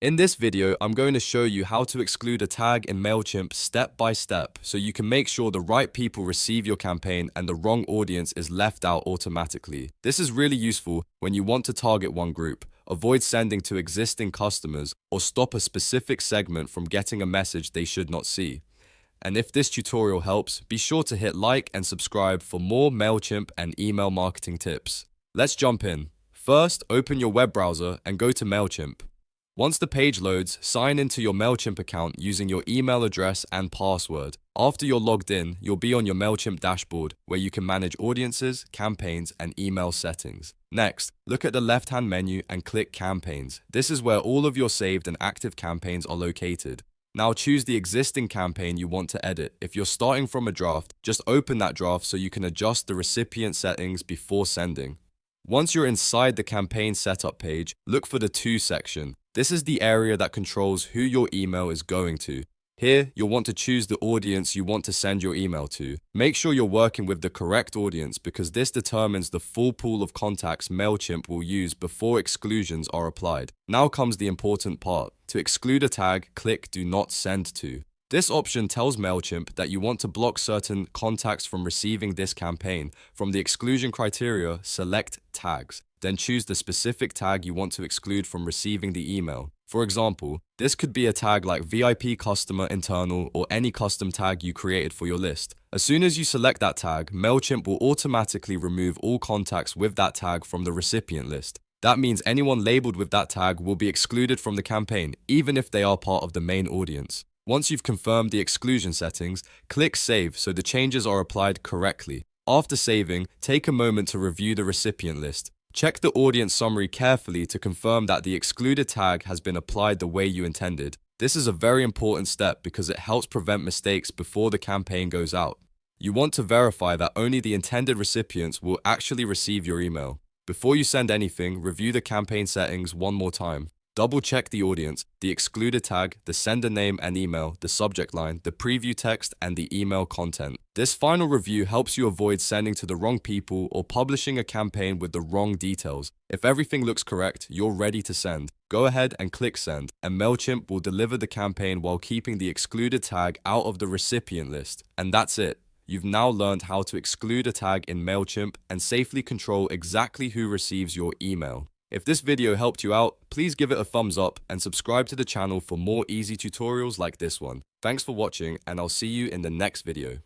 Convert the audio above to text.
In this video, I'm going to show you how to exclude a tag in MailChimp step by step so you can make sure the right people receive your campaign and the wrong audience is left out automatically. This is really useful when you want to target one group, avoid sending to existing customers, or stop a specific segment from getting a message they should not see. And if this tutorial helps, be sure to hit like and subscribe for more MailChimp and email marketing tips. Let's jump in. First, open your web browser and go to MailChimp. Once the page loads, sign into your MailChimp account using your email address and password. After you're logged in, you'll be on your MailChimp dashboard where you can manage audiences, campaigns, and email settings. Next, look at the left-hand menu and click Campaigns. This is where all of your saved and active campaigns are located. Now choose the existing campaign you want to edit. If you're starting from a draft, just open that draft so you can adjust the recipient settings before sending. Once you're inside the campaign setup page, look for the To section. This is the area that controls who your email is going to. Here, you'll want to choose the audience you want to send your email to. Make sure you're working with the correct audience because this determines the full pool of contacts MailChimp will use before exclusions are applied. Now comes the important part. To exclude a tag, click Do Not Send To. This option tells MailChimp that you want to block certain contacts from receiving this campaign. From the exclusion criteria, select Tags. Then choose the specific tag you want to exclude from receiving the email. For example, this could be a tag like VIP Customer Internal or any custom tag you created for your list. As soon as you select that tag, MailChimp will automatically remove all contacts with that tag from the recipient list. That means anyone labeled with that tag will be excluded from the campaign, even if they are part of the main audience. Once you've confirmed the exclusion settings, click Save so the changes are applied correctly. After saving, take a moment to review the recipient list. Check the audience summary carefully to confirm that the excluded tag has been applied the way you intended. This is a very important step because it helps prevent mistakes before the campaign goes out. You want to verify that only the intended recipients will actually receive your email. Before you send anything, review the campaign settings one more time. Double-check the audience, the excluded tag, the sender name and email, the subject line, the preview text, and the email content. This final review helps you avoid sending to the wrong people or publishing a campaign with the wrong details. If everything looks correct, you're ready to send. Go ahead and click Send, and MailChimp will deliver the campaign while keeping the excluded tag out of the recipient list. And that's it. You've now learned how to exclude a tag in MailChimp and safely control exactly who receives your email. If this video helped you out, please give it a thumbs up and subscribe to the channel for more easy tutorials like this one. Thanks for watching, and I'll see you in the next video.